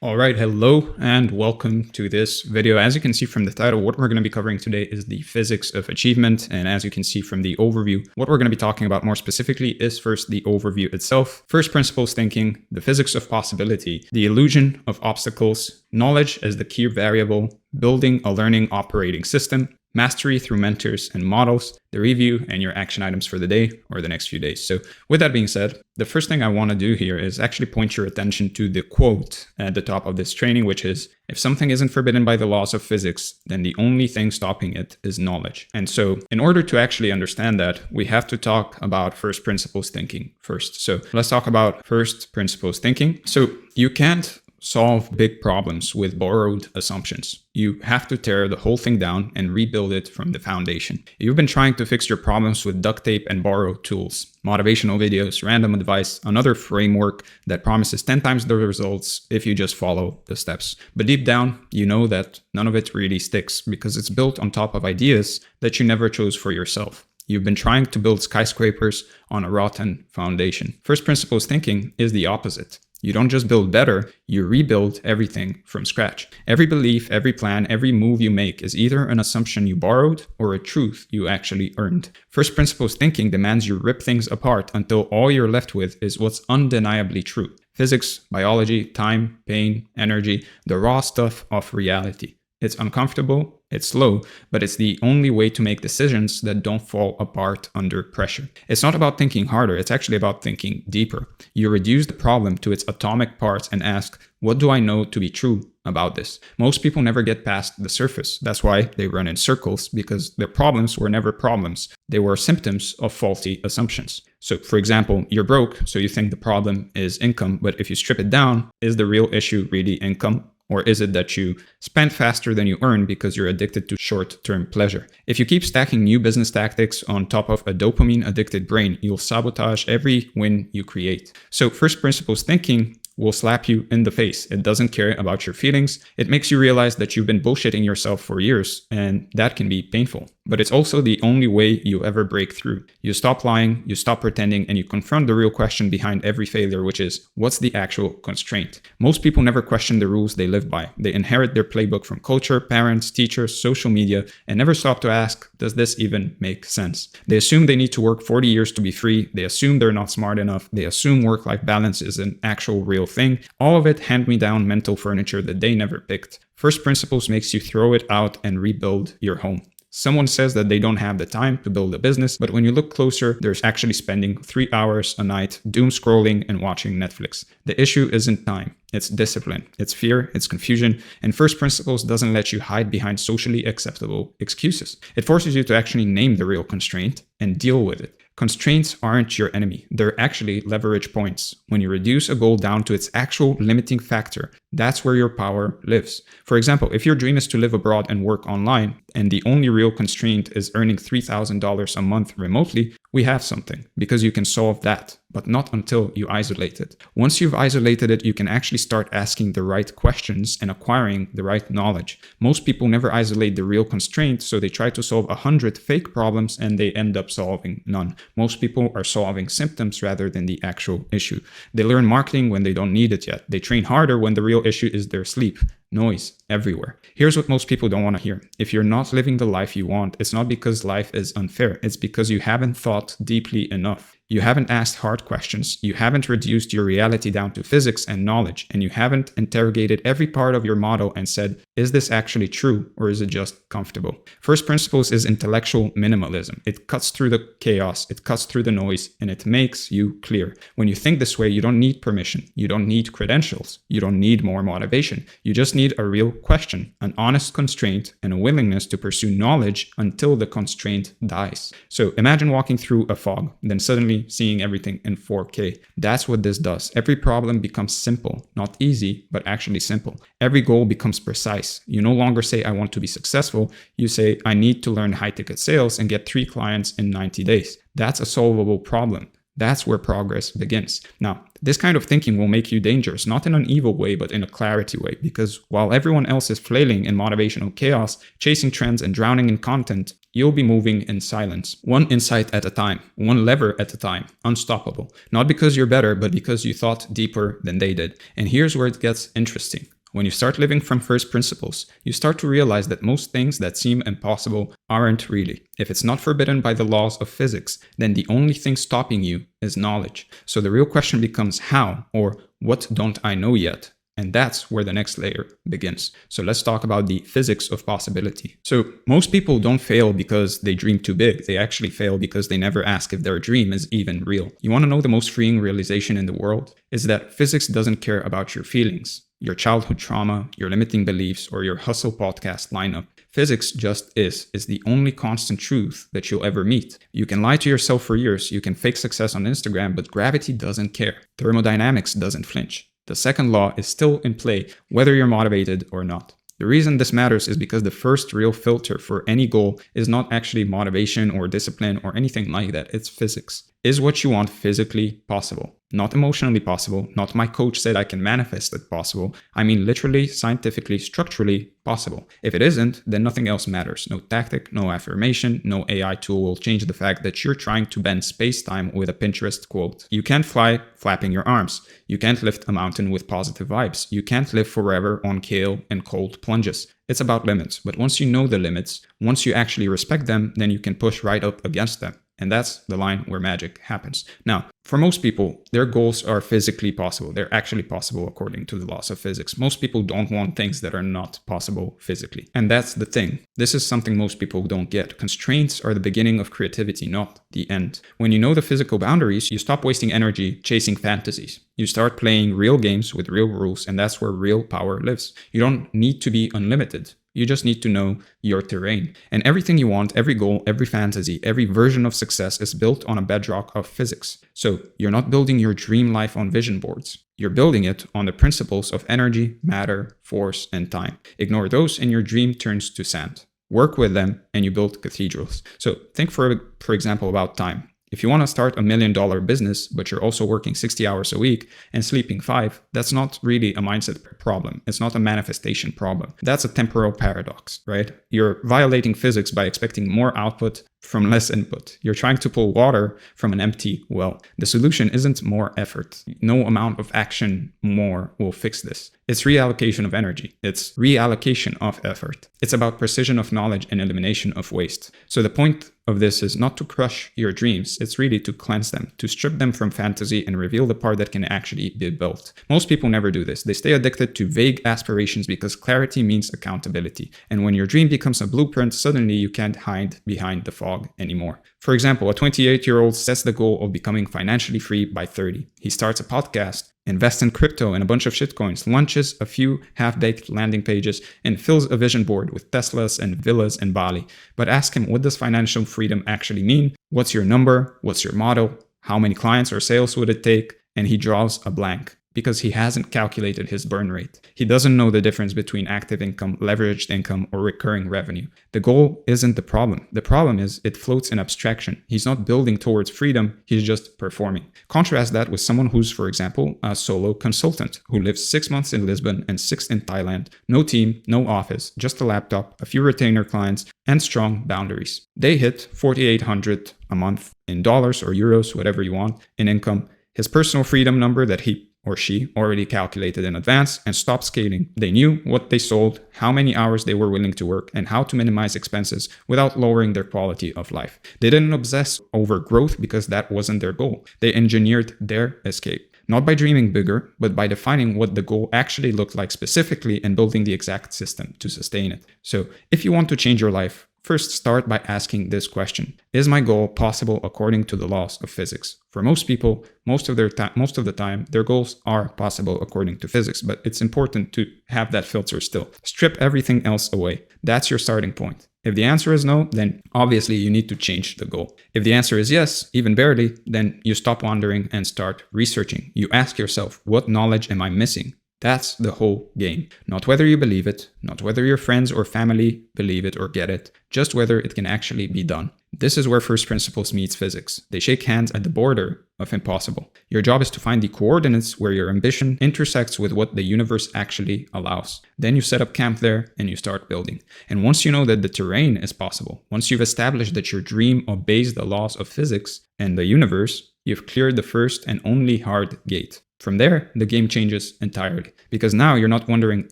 All right, hello and welcome to this video. As you can see from the title, what we're going to be covering today is the physics of achievement. And as you can see from the overview, what we're going to be talking about more specifically is first the overview itself, first principles thinking, the physics of possibility, the illusion of obstacles, knowledge as the key variable, building a learning operating system, mastery through mentors and models, the review, and your action items for the day or the next few days. So with that being said, the first thing I want to do here is actually point your attention to the quote at the top of this training, which is, if something isn't forbidden by the laws of physics, then the only thing stopping it is knowledge. And so in order to actually understand that, we have to talk about first principles thinking first. So let's talk about first principles thinking. So you can't solve big problems with borrowed assumptions. You have to tear the whole thing down and rebuild it from the foundation. You've been trying to fix your problems with duct tape and borrowed tools, motivational videos, random advice, another framework that promises 10 times the results if you just follow the steps. But deep down, you know that none of it really sticks because it's built on top of ideas that you never chose for yourself. You've been trying to build skyscrapers on a rotten foundation. First principles thinking is the opposite. You don't just build better, you rebuild everything from scratch. Every belief, every plan, every move you make is either an assumption you borrowed or a truth you actually earned. First principles thinking demands you rip things apart until all you're left with is what's undeniably true. Physics, biology, time, pain, energy, the raw stuff of reality. It's uncomfortable, it's slow, but it's the only way to make decisions that don't fall apart under pressure. It's not about thinking harder, it's actually about thinking deeper. You reduce the problem to its atomic parts and ask, what do I know to be true about this? Most people never get past the surface. That's why they run in circles, because their problems were never problems. They were symptoms of faulty assumptions. So for example, you're broke, so you think the problem is income, but if you strip it down, is the real issue really income? Or is it that you spend faster than you earn because you're addicted to short-term pleasure? If you keep stacking new business tactics on top of a dopamine-addicted brain, you'll sabotage every win you create. So first principles thinking will slap you in the face. It doesn't care about your feelings. It makes you realize that you've been bullshitting yourself for years, and that can be painful. But it's also the only way you ever break through. You stop lying, you stop pretending, and you confront the real question behind every failure, which is, what's the actual constraint? Most people never question the rules they live by. They inherit their playbook from culture, parents, teachers, social media, and never stop to ask, does this even make sense? They assume they need to work 40 years to be free. They assume they're not smart enough. They assume work-life balance is an actual real thing. All of it hand-me-down mental furniture that they never picked. First principles makes you throw it out and rebuild your home. Someone says that they don't have the time to build a business, but when you look closer, there's actually spending 3 hours a night doom scrolling and watching Netflix. The issue isn't time, it's discipline, it's fear, it's confusion, and first principles doesn't let you hide behind socially acceptable excuses. It forces you to actually name the real constraint and deal with it. Constraints aren't your enemy. They're actually leverage points. When you reduce a goal down to its actual limiting factor, that's where your power lives. For example, if your dream is to live abroad and work online, and the only real constraint is earning $3,000 a month remotely, we have something, because you can solve that, but not until you isolate it. Once you've isolated it, you can actually start asking the right questions and acquiring the right knowledge. Most people never isolate the real constraint, so they try to solve 100 fake problems and they end up solving none. Most people are solving symptoms rather than the actual issue. They learn marketing when they don't need it yet. They train harder when the real issue is their sleep. Noise everywhere. Here's what most people don't want to hear. If you're not living the life you want, it's not because life is unfair. It's because you haven't thought deeply enough. You haven't asked hard questions. You haven't reduced your reality down to physics and knowledge. And you haven't interrogated every part of your model and said, is this actually true or is it just comfortable? First principles is intellectual minimalism. It cuts through the chaos, it cuts through the noise, and it makes you clear. When you think this way, you don't need permission. You don't need credentials. You don't need more motivation. You just need a real question, an honest constraint, and a willingness to pursue knowledge until the constraint dies. So imagine walking through a fog, then suddenly seeing everything in 4K. That's what this does. Every problem becomes simple, not easy, but actually simple. Every goal becomes precise. You no longer say, I want to be successful. You say, I need to learn high-ticket sales and get 3 clients in 90 days. That's a solvable problem. That's where progress begins. Now, this kind of thinking will make you dangerous, not in an evil way, but in a clarity way, because while everyone else is flailing in motivational chaos, chasing trends and drowning in content, you'll be moving in silence, one insight at a time, one lever at a time, unstoppable. Not because you're better, but because you thought deeper than they did. And here's where it gets interesting. When you start living from first principles, you start to realize that most things that seem impossible aren't really. If it's not forbidden by the laws of physics, then the only thing stopping you is knowledge. So the real question becomes how, or what don't I know yet? And that's where the next layer begins. So let's talk about the physics of possibility. So most people don't fail because they dream too big. They actually fail because they never ask if their dream is even real. You want to know the most freeing realization in the world? Is that physics doesn't care about your feelings, your childhood trauma, your limiting beliefs, or your hustle podcast lineup. Physics just is the only constant truth that you'll ever meet. You can lie to yourself for years, you can fake success on Instagram, but gravity doesn't care. Thermodynamics doesn't flinch. The second law is still in play, whether you're motivated or not. The reason this matters is because the first real filter for any goal is not actually motivation or discipline or anything like that. It's physics. Is what you want physically possible? Not emotionally possible. Not my coach said I can manifest it possible. I mean literally, scientifically, structurally possible. If it isn't, then nothing else matters. No tactic, no affirmation, no AI tool will change the fact that you're trying to bend space-time with a Pinterest quote. You can't fly flapping your arms. You can't lift a mountain with positive vibes. You can't live forever on kale and cold plunges. It's about limits. But once you know the limits, once you actually respect them, then you can push right up against them. And that's the line where magic happens. Now, for most people, their goals are physically possible. They're actually possible according to the laws of physics. Most people don't want things that are not possible physically. And that's the thing. This is something most people don't get. Constraints are the beginning of creativity, not the end. When you know the physical boundaries, you stop wasting energy chasing fantasies. You start playing real games with real rules, and that's where real power lives. You don't need to be unlimited. You just need to know your terrain. And everything you want, every goal, every fantasy, every version of success is built on a bedrock of physics. So you're not building your dream life on vision boards. You're building it on the principles of energy, matter, force, and time. Ignore those and your dream turns to sand. Work with them and you build cathedrals. So think for example about time. If you want to start $1 million business, but you're also working 60 hours a week and sleeping 5, that's not really a mindset problem. It's not a manifestation problem. That's a temporal paradox, right? You're violating physics by expecting more output from less input. You're trying to pull water from an empty well. The solution isn't more effort. No amount of action more will fix this. It's reallocation of energy. It's reallocation of effort. It's about precision of knowledge and elimination of waste. So the point of this is not to crush your dreams. It's really to cleanse them, to strip them from fantasy and reveal the part that can actually be built. Most people never do this. They stay addicted to vague aspirations because clarity means accountability. And when your dream becomes a blueprint, suddenly you can't hide behind the fog anymore. For example, a 28-year-old sets the goal of becoming financially free by 30. He starts a podcast, invests in crypto and a bunch of shitcoins, launches a few half-baked landing pages, and fills a vision board with Teslas and villas in Bali. But ask him, what does financial freedom actually mean? What's your number? What's your model? How many clients or sales would it take? And he draws a blank, because he hasn't calculated his burn rate. He doesn't know the difference between active income, leveraged income, or recurring revenue. The goal isn't the problem. The problem is it floats in abstraction. He's not building towards freedom, he's just performing. Contrast that with someone who's, for example, a solo consultant who lives 6 months in Lisbon and 6 in Thailand. No team, no office, just a laptop, a few retainer clients, and strong boundaries. They hit $4,800 a month in dollars or euros, whatever you want, in income. His personal freedom number that he or she already calculated in advance and stopped scaling. They knew what they sold, how many hours they were willing to work, and how to minimize expenses without lowering their quality of life. They didn't obsess over growth because that wasn't their goal. They engineered their escape. Not by dreaming bigger, but by defining what the goal actually looked like specifically and building the exact system to sustain it. So if you want to change your life, first start by asking this question. Is my goal possible according to the laws of physics? For most people, most of the time, their goals are possible according to physics, but it's important to have that filter still. Strip everything else away. That's your starting point. If the answer is no, then obviously you need to change the goal. If the answer is yes, even barely, then you stop wondering and start researching. You ask yourself, what knowledge am I missing? That's the whole game. Not whether you believe it, not whether your friends or family believe it or get it, just whether it can actually be done. This is where first principles meets physics. They shake hands at the border of impossible. Your job is to find the coordinates where your ambition intersects with what the universe actually allows. Then you set up camp there and you start building. And once you know that the terrain is possible, once you've established that your dream obeys the laws of physics and the universe, you've cleared the first and only hard gate. From there, the game changes entirely. Because now you're not wondering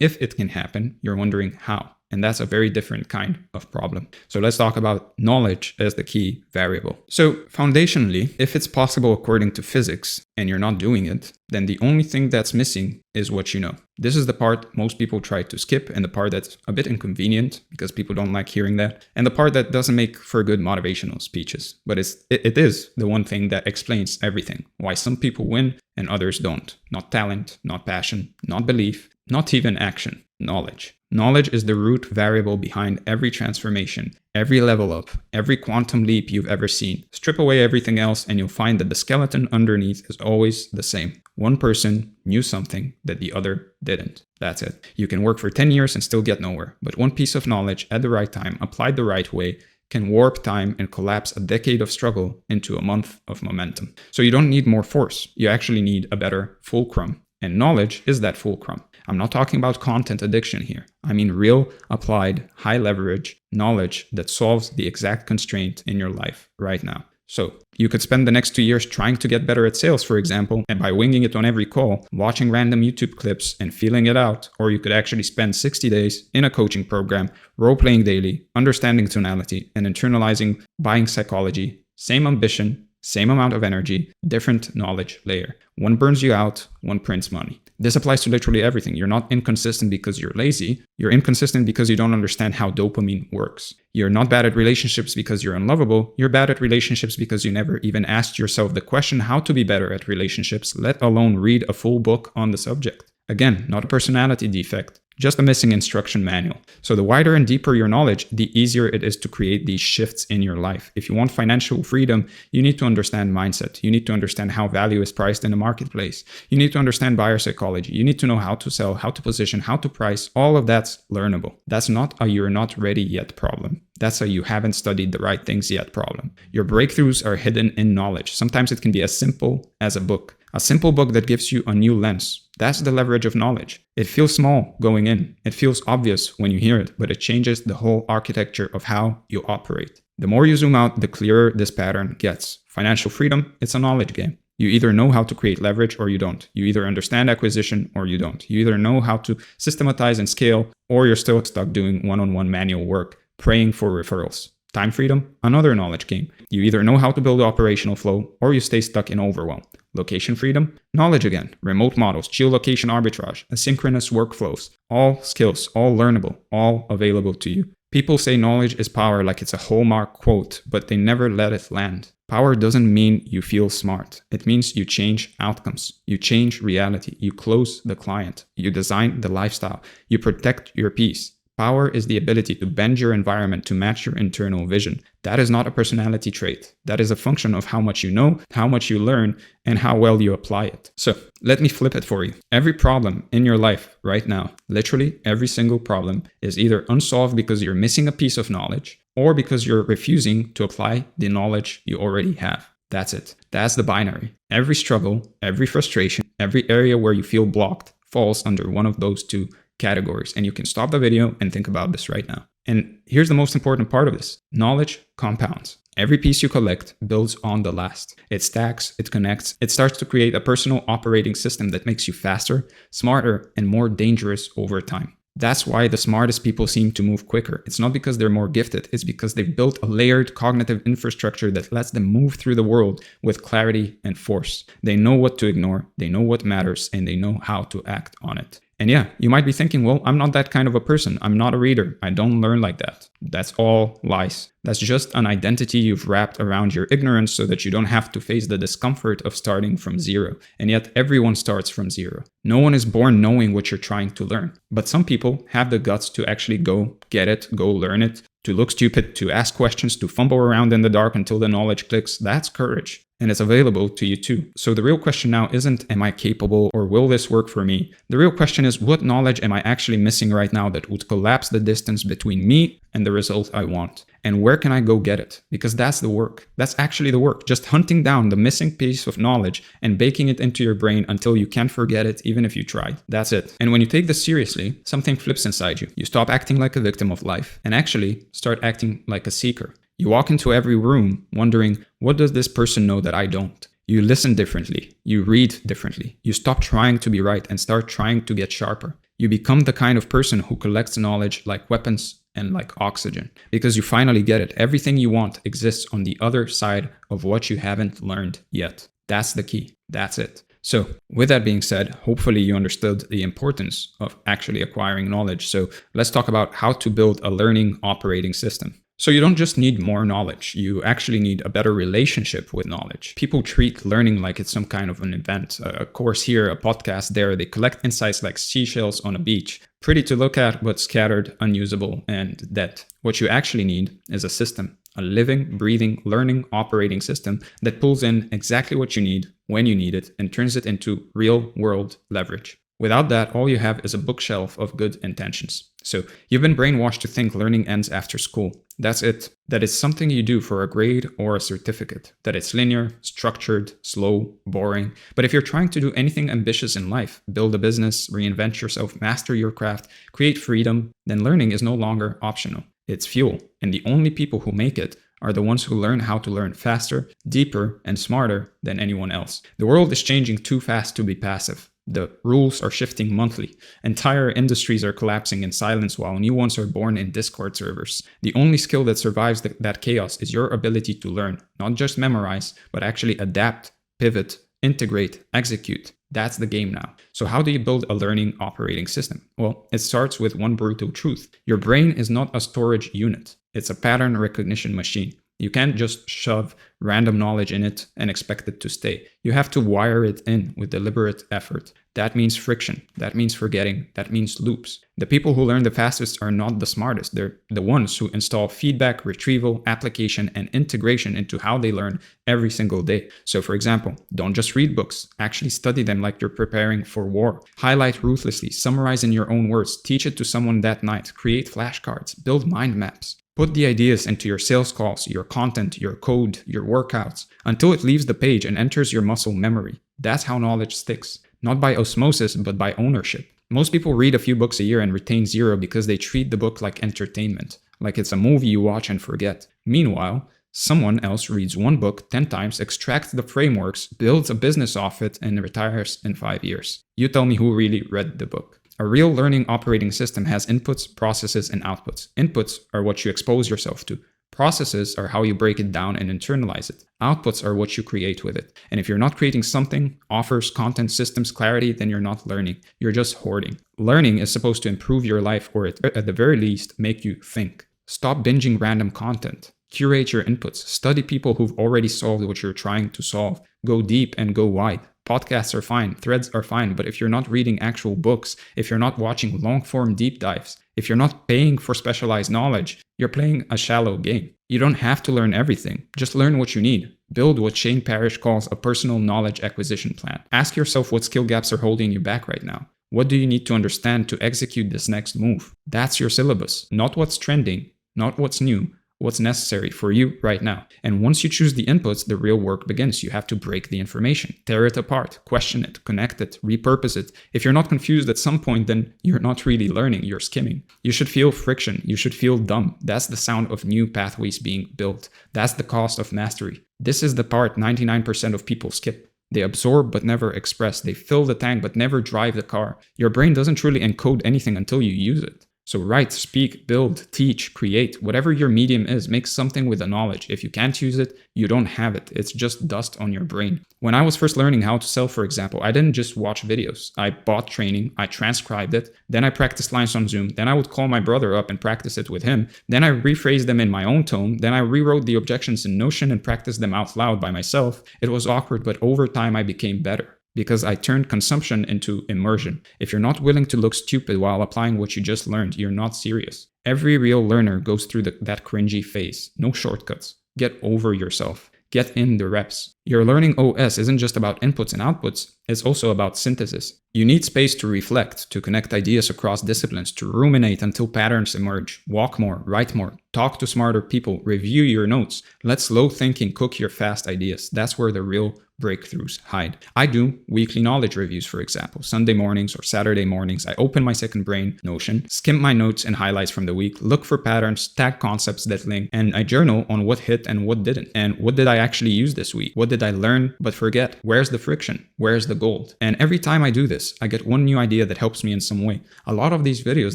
if it can happen, you're wondering how. And that's a very different kind of problem. So let's talk about knowledge as the key variable. So foundationally, if it's possible according to physics and you're not doing it, then the only thing that's missing is what you know. This is the part most people try to skip, and the part that's a bit inconvenient because people don't like hearing that, and the part that doesn't make for good motivational speeches. But it is the one thing that explains everything. Why some people win and others don't. Not talent, not passion, not belief, not even action. Knowledge. Knowledge is the root variable behind every transformation, every level up, every quantum leap you've ever seen. Strip away everything else and you'll find that the skeleton underneath is always the same. One person knew something that the other didn't. That's it. You can work for 10 years and still get nowhere, but one piece of knowledge at the right time, applied the right way, can warp time and collapse a decade of struggle into a month of momentum. So you don't need more force. You actually need a better fulcrum. And knowledge is that fulcrum. I'm not talking about content addiction here. I mean real, applied, high leverage knowledge that solves the exact constraint in your life right now. So you could spend the next 2 years trying to get better at sales, for example, and by winging it on every call, watching random YouTube clips and feeling it out. Or you could actually spend 60 days in a coaching program, role-playing daily, understanding tonality, and internalizing buying psychology. Same ambition, same amount of energy, different knowledge layer. One burns you out, one prints money. This applies to literally everything. You're not inconsistent because you're lazy. You're inconsistent because you don't understand how dopamine works. You're not bad at relationships because you're unlovable. You're bad at relationships because you never even asked yourself the question how to be better at relationships, let alone read a full book on the subject. Again, not a personality defect, just a missing instruction manual. So the wider and deeper your knowledge, the easier it is to create these shifts in your life. If you want financial freedom, you need to understand mindset. You need to understand how value is priced in the marketplace. You need to understand buyer psychology. You need to know how to sell, how to position, how to price. All of that's learnable. That's not a you're not ready yet problem. That's a you haven't studied the right things yet problem. Your breakthroughs are hidden in knowledge. Sometimes it can be as simple as a book. A simple book that gives you a new lens. That's the leverage of knowledge. It feels small going in. It feels obvious when you hear it, but it changes the whole architecture of how you operate. The more you zoom out, the clearer this pattern gets. Financial freedom, it's a knowledge game. You either know how to create leverage or you don't. You either understand acquisition or you don't. You either know how to systematize and scale, or you're still stuck doing one-on-one manual work, praying for referrals. Time freedom, another knowledge game. You either know how to build operational flow or you stay stuck in overwhelm. Location freedom, knowledge again. Remote models, geolocation arbitrage, asynchronous workflows. All skills, all learnable, all available to you. People say knowledge is power like it's a hallmark quote, but they never let it land. Power doesn't mean you feel smart. It means you change outcomes. You change reality. You close the client. You design the lifestyle. You protect your peace. Power is the ability to bend your environment to match your internal vision. That is not a personality trait. That is a function of how much you know, how much you learn, and how well you apply it. So let me flip it for you. Every problem in your life right now, literally every single problem, is either unsolved because you're missing a piece of knowledge or because you're refusing to apply the knowledge you already have. That's it. That's the binary. Every struggle, every frustration, every area where you feel blocked falls under one of those two categories. And you can stop the video and think about this right now. And here's the most important part of this. Knowledge compounds. Every piece you collect builds on the last. It stacks, it connects, it starts to create a personal operating system that makes you faster, smarter, and more dangerous over time. That's why the smartest people seem to move quicker. It's not because they're more gifted, it's because they've built a layered cognitive infrastructure that lets them move through the world with clarity and force. They know what to ignore, they know what matters, and they know how to act on it. And yeah, you might be thinking, well, I'm not that kind of a person. I'm not a reader. I don't learn like that. That's all lies. That's just an identity you've wrapped around your ignorance so that you don't have to face the discomfort of starting from zero. And yet everyone starts from zero. No one is born knowing what you're trying to learn. But some people have the guts to actually go get it, go learn it, to look stupid, to ask questions, to fumble around in the dark until the knowledge clicks. That's courage. and it's available to you too. So the real question now isn't, am I capable or will this work for me? The real question is, what knowledge am I actually missing right now that would collapse the distance between me and the result I want? And where can I go get it? Because that's the work. That's actually the work. Just hunting down the missing piece of knowledge and baking it into your brain until you can't forget it, even if you try. That's it. And when you take this seriously, something flips inside you. You stop acting like a victim of life and actually start acting like a seeker. You walk into every room wondering, what does this person know that I don't? You listen differently. You read differently. You stop trying to be right and start trying to get sharper. You become the kind of person who collects knowledge like weapons and like oxygen, because you finally get it. Everything you want exists on the other side of what you haven't learned yet. That's the key. That's it. So with that being said, hopefully you understood the importance of actually acquiring knowledge. So let's talk about how to build a learning operating system. So you don't just need more knowledge, you actually need a better relationship with knowledge. People treat learning like it's some kind of an event, a course here, a podcast there. They collect insights like seashells on a beach. Pretty to look at, but scattered, unusable, and dead. What you actually need is a system, a living, breathing, learning operating system that pulls in exactly what you need when you need it and turns it into real world leverage. Without that, all you have is a bookshelf of good intentions. So you've been brainwashed to think learning ends after school. That's it. That it's something you do for a grade or a certificate. That it's linear, structured, slow, boring. But if you're trying to do anything ambitious in life, build a business, reinvent yourself, master your craft, create freedom, then learning is no longer optional. It's fuel. And the only people who make it are the ones who learn how to learn faster, deeper, and smarter than anyone else. The world is changing too fast to be passive. The rules are shifting monthly. Entire industries are collapsing in silence while new ones are born in Discord servers. The only skill that survives that chaos is your ability to learn, not just memorize, but actually adapt, pivot, integrate, execute. That's the game now. So how do you build a learning operating system? Well, it starts with one brutal truth. Your brain is not a storage unit. It's a pattern recognition machine. You can't just shove random knowledge in it and expect it to stay. You have to wire it in with deliberate effort. That means friction. That means forgetting. That means loops. The people who learn the fastest are not the smartest. They're the ones who install feedback, retrieval, application, and integration into how they learn every single day. So for example, don't just read books. Actually study them like you're preparing for war. Highlight ruthlessly. Summarize in your own words. Teach it to someone that night. Create flashcards. Build mind maps. Put the ideas into your sales calls, your content, your code, your workouts, until it leaves the page and enters your muscle memory. That's how knowledge sticks. Not by osmosis, but by ownership. Most people read a few books a year and retain zero because they treat the book like entertainment, like it's a movie you watch and forget. Meanwhile, someone else reads one book 10 times, extracts the frameworks, builds a business off it, and retires in 5 years. You tell me who really read the book. A real learning operating system has inputs, processes, and outputs. Inputs are what you expose yourself to. Processes are how you break it down and internalize it. Outputs are what you create with it. And if you're not creating something, offers, content, systems, clarity, then you're not learning. You're just hoarding. Learning is supposed to improve your life, or at the very least, make you think. Stop binging random content. Curate your inputs. Study people who've already solved what you're trying to solve. Go deep and go wide. Podcasts are fine, threads are fine, but if you're not reading actual books, if you're not watching long-form deep dives, if you're not paying for specialized knowledge, you're playing a shallow game. You don't have to learn everything. Just learn what you need. Build what Shane Parrish calls a personal knowledge acquisition plan. Ask yourself what skill gaps are holding you back right now. What do you need to understand to execute this next move? That's your syllabus. Not what's trending, not what's new, what's necessary for you right now. And once you choose the inputs, the real work begins. You have to break the information, tear it apart, question it, connect it, repurpose it. If you're not confused at some point, then you're not really learning, you're skimming. You should feel friction. You should feel dumb. That's the sound of new pathways being built. That's the cost of mastery. This is the part 99% of people skip. They absorb but never express. They fill the tank but never drive the car. Your brain doesn't truly encode anything until you use it. So write, speak, build, teach, create, whatever your medium is, make something with the knowledge. If you can't use it, you don't have it. It's just dust on your brain. When I was first learning how to sell, for example, I didn't just watch videos. I bought training, I transcribed it, then I practiced lines on Zoom, then I would call my brother up and practice it with him, then I rephrased them in my own tone, then I rewrote the objections in Notion and practiced them out loud by myself. It was awkward, but over time I became better. Because I turned consumption into immersion. If you're not willing to look stupid while applying what you just learned, you're not serious. Every real learner goes through that cringy phase. No shortcuts. Get over yourself. Get in the reps. Your learning OS isn't just about inputs and outputs, it's also about synthesis. You need space to reflect, to connect ideas across disciplines, to ruminate until patterns emerge, walk more, write more, talk to smarter people, review your notes. Let slow thinking cook your fast ideas. That's where the real breakthroughs hide. I do weekly knowledge reviews, for example. Sunday mornings or Saturday mornings, I open my second brain, Notion, skim my notes and highlights from the week, look for patterns, tag concepts that link, and I journal on what hit and what didn't. And what did I actually use this week? What did I learn but forget? Where's the friction? Where's the gold? And every time I do this, I get one new idea that helps me in some way. A lot of these videos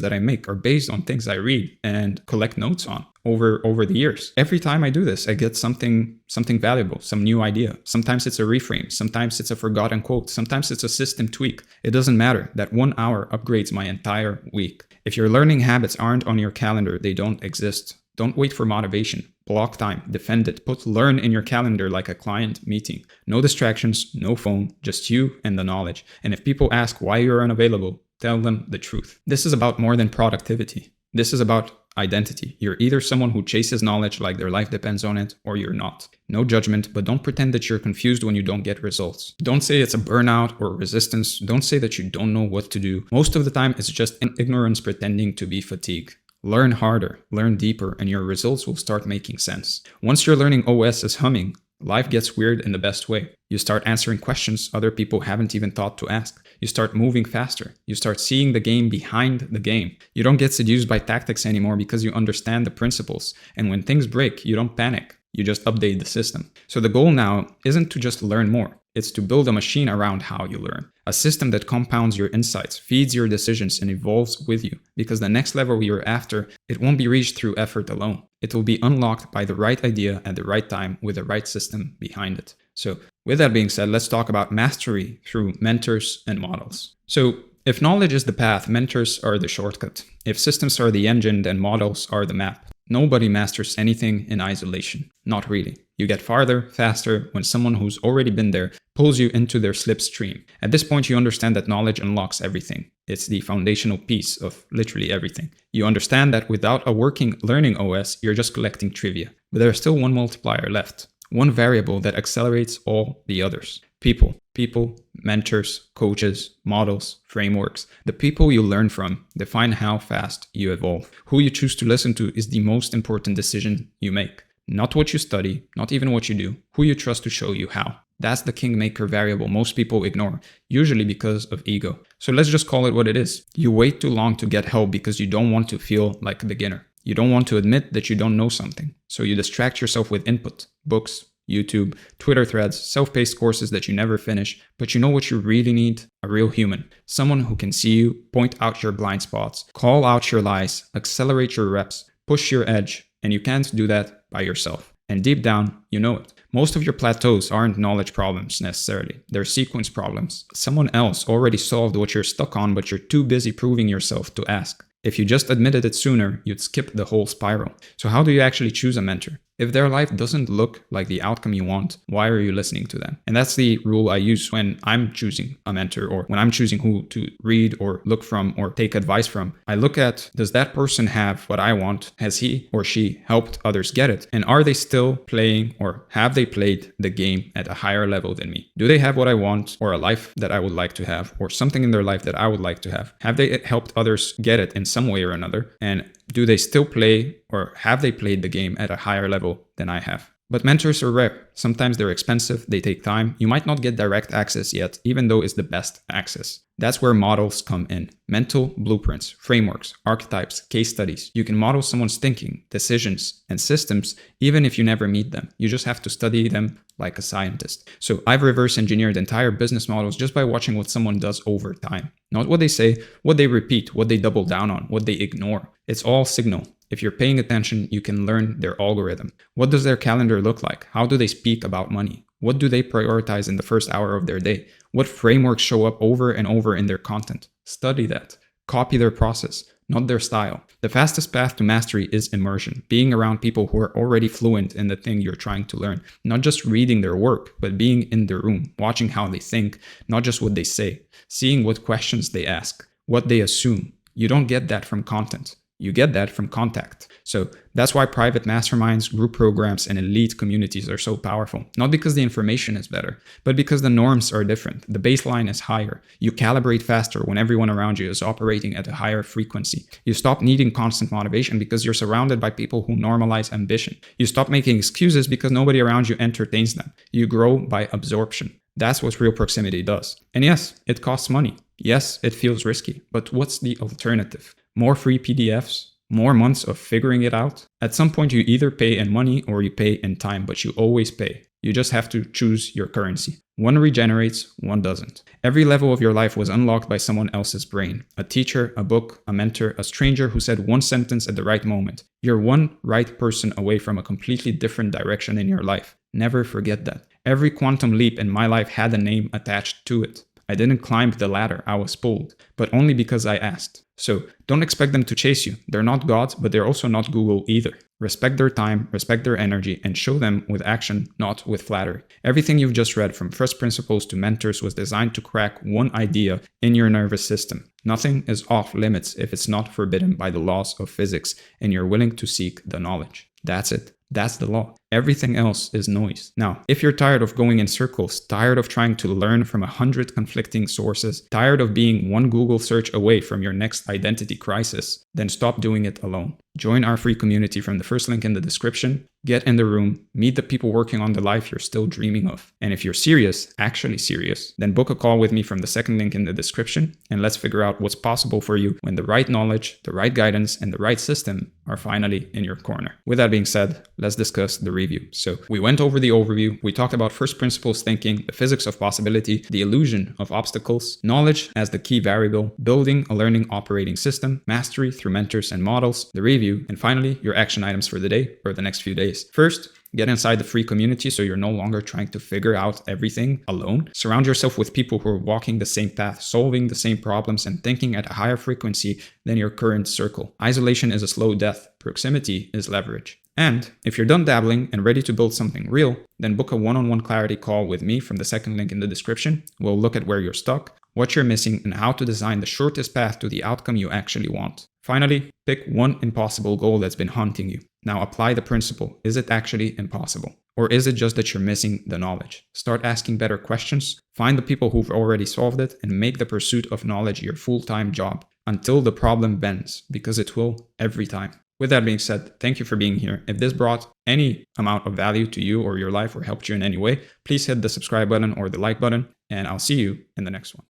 that I make are based on things I read and collect notes on over the years. Every time I do this, I get something valuable, some new idea. Sometimes it's a reframe, sometimes it's a forgotten quote, sometimes it's a system tweak. It doesn't matter. That 1 hour upgrades my entire week. If your learning habits aren't on your calendar, they don't exist. Don't wait for motivation. Block time, defend it, put learn in your calendar like a client meeting. No distractions, no phone, just you and the knowledge. And if people ask why you're unavailable, tell them the truth. This is about more than productivity. This is about identity. You're either someone who chases knowledge like their life depends on it, or you're not. No judgment, but don't pretend that you're confused when you don't get results. Don't say it's a burnout or resistance. Don't say that you don't know what to do. Most of the time, it's just ignorance pretending to be fatigue. Learn harder, learn deeper, and your results will start making sense. Once your learning OS is humming, life gets weird in the best way. You start answering questions other people haven't even thought to ask. You start moving faster. You start seeing the game behind the game. You don't get seduced by tactics anymore because you understand the principles. And when things break, you don't panic. You just update the system. So the goal now isn't to just learn more. It's to build a machine around how you learn. A system that compounds your insights, feeds your decisions, and evolves with you. Because the next level you're after, it won't be reached through effort alone. It will be unlocked by the right idea at the right time with the right system behind it. So with that being said, let's talk about mastery through mentors and models. So if knowledge is the path, mentors are the shortcut. If systems are the engine, then models are the map. Nobody masters anything in isolation. Not really. You get farther, faster, when someone who's already been there pulls you into their slipstream. At this point, you understand that knowledge unlocks everything. It's the foundational piece of literally everything. You understand that without a working learning OS, you're just collecting trivia. But there's still one multiplier left. One variable that accelerates all the others. People, mentors, coaches, models, frameworks. The people you learn from define how fast you evolve. Who you choose to listen to is the most important decision you make. Not what you study, not even what you do. Who you trust to show you how. That's the kingmaker variable most people ignore, usually because of ego. So let's just call it what it is. You wait too long to get help because you don't want to feel like a beginner. You don't want to admit that you don't know something. So you distract yourself with input, books, YouTube, Twitter threads, self-paced courses that you never finish. But you know what you really need? A real human. Someone who can see you, point out your blind spots, call out your lies, accelerate your reps, push your edge. And you can't do that by yourself. And deep down, you know it. Most of your plateaus aren't knowledge problems necessarily. They're sequence problems. Someone else already solved what you're stuck on, but you're too busy proving yourself to ask. If you just admitted it sooner, you'd skip the whole spiral. So how do you actually choose a mentor? If their life doesn't look like the outcome you want, why are you listening to them? And that's the rule I use when I'm choosing a mentor or when I'm choosing who to read or look from or take advice from. I look at, does that person have what I want? Has he or she helped others get it? And are they still playing or have they played the game at a higher level than me? Do they have what I want or a life that I would like to have or something in their life that I would like to have? Have they helped others get it in some way or another? And do they still play or have they played the game at a higher level than I have? But mentors are rare. Sometimes they're expensive, they take time. You might not get direct access yet, even though it's the best access. That's where models come in. Mental blueprints, frameworks, archetypes, case studies. You can model someone's thinking, decisions, and systems, even if you never meet them. You just have to study them like a scientist. So I've reverse engineered entire business models just by watching what someone does over time. Not what they say, what they repeat, what they double down on, what they ignore. It's all signal. If you're paying attention, you can learn their algorithm. What does their calendar look like? How do they speak about money? What do they prioritize in the first hour of their day? What frameworks show up over and over in their content? Study that. Copy their process, not their style. The fastest path to mastery is immersion, being around people who are already fluent in the thing you're trying to learn. Not just reading their work, but being in their room, watching how they think, not just what they say, seeing what questions they ask, what they assume. You don't get that from content. You get that from contact. So that's why private masterminds, group programs, and elite communities are so powerful. Not because the information is better, but because the norms are different. The baseline is higher. You calibrate faster when everyone around you is operating at a higher frequency. You stop needing constant motivation because you're surrounded by people who normalize ambition. You stop making excuses because nobody around you entertains them. You grow by absorption. That's what real proximity does. And yes, it costs money. Yes, it feels risky. But what's the alternative? More free PDFs? More months of figuring it out? At some point, you either pay in money or you pay in time, but you always pay. You just have to choose your currency. One regenerates, one doesn't. Every level of your life was unlocked by someone else's brain. A teacher, a book, a mentor, a stranger who said one sentence at the right moment. You're one right person away from a completely different direction in your life. Never forget that. Every quantum leap in my life had a name attached to it. I didn't climb the ladder, I was pulled, but only because I asked. So don't expect them to chase you. They're not God, but they're also not Google either. Respect their time, respect their energy, and show them with action, not with flattery. Everything you've just read from first principles to mentors was designed to crack one idea in your nervous system. Nothing is off limits if it's not forbidden by the laws of physics and you're willing to seek the knowledge. That's it. That's the law. Everything else is noise. Now, if you're tired of going in circles, tired of trying to learn from 100 conflicting sources, tired of being one Google search away from your next identity crisis, then stop doing it alone. Join our free community from the first link in the description. Get in the room, meet the people working on the life you're still dreaming of. And if you're serious, actually serious, then book a call with me from the second link in the description and let's figure out what's possible for you when the right knowledge, the right guidance, and the right system are finally in your corner. With that being said, let's discuss the review. So we went over the overview, we talked about first principles thinking, the physics of possibility, the illusion of obstacles, knowledge as the key variable, building a learning operating system, mastery through mentors and models, the review, and finally your action items for the day or the next few days. First, get inside the free community so you're no longer trying to figure out everything alone. Surround yourself with people who are walking the same path, solving the same problems, and thinking at a higher frequency than your current circle. Isolation is a slow death. Proximity is leverage. And if you're done dabbling and ready to build something real, then book a one-on-one clarity call with me from the second link in the description. We'll look at where you're stuck, what you're missing, and how to design the shortest path to the outcome you actually want. Finally, pick one impossible goal that's been haunting you. Now apply the principle. Is it actually impossible? Or is it just that you're missing the knowledge? Start asking better questions, find the people who've already solved it, and make the pursuit of knowledge your full-time job until the problem bends, because it will every time. With that being said, thank you for being here. If this brought any amount of value to you or your life or helped you in any way, please hit the subscribe button or the like button, and I'll see you in the next one.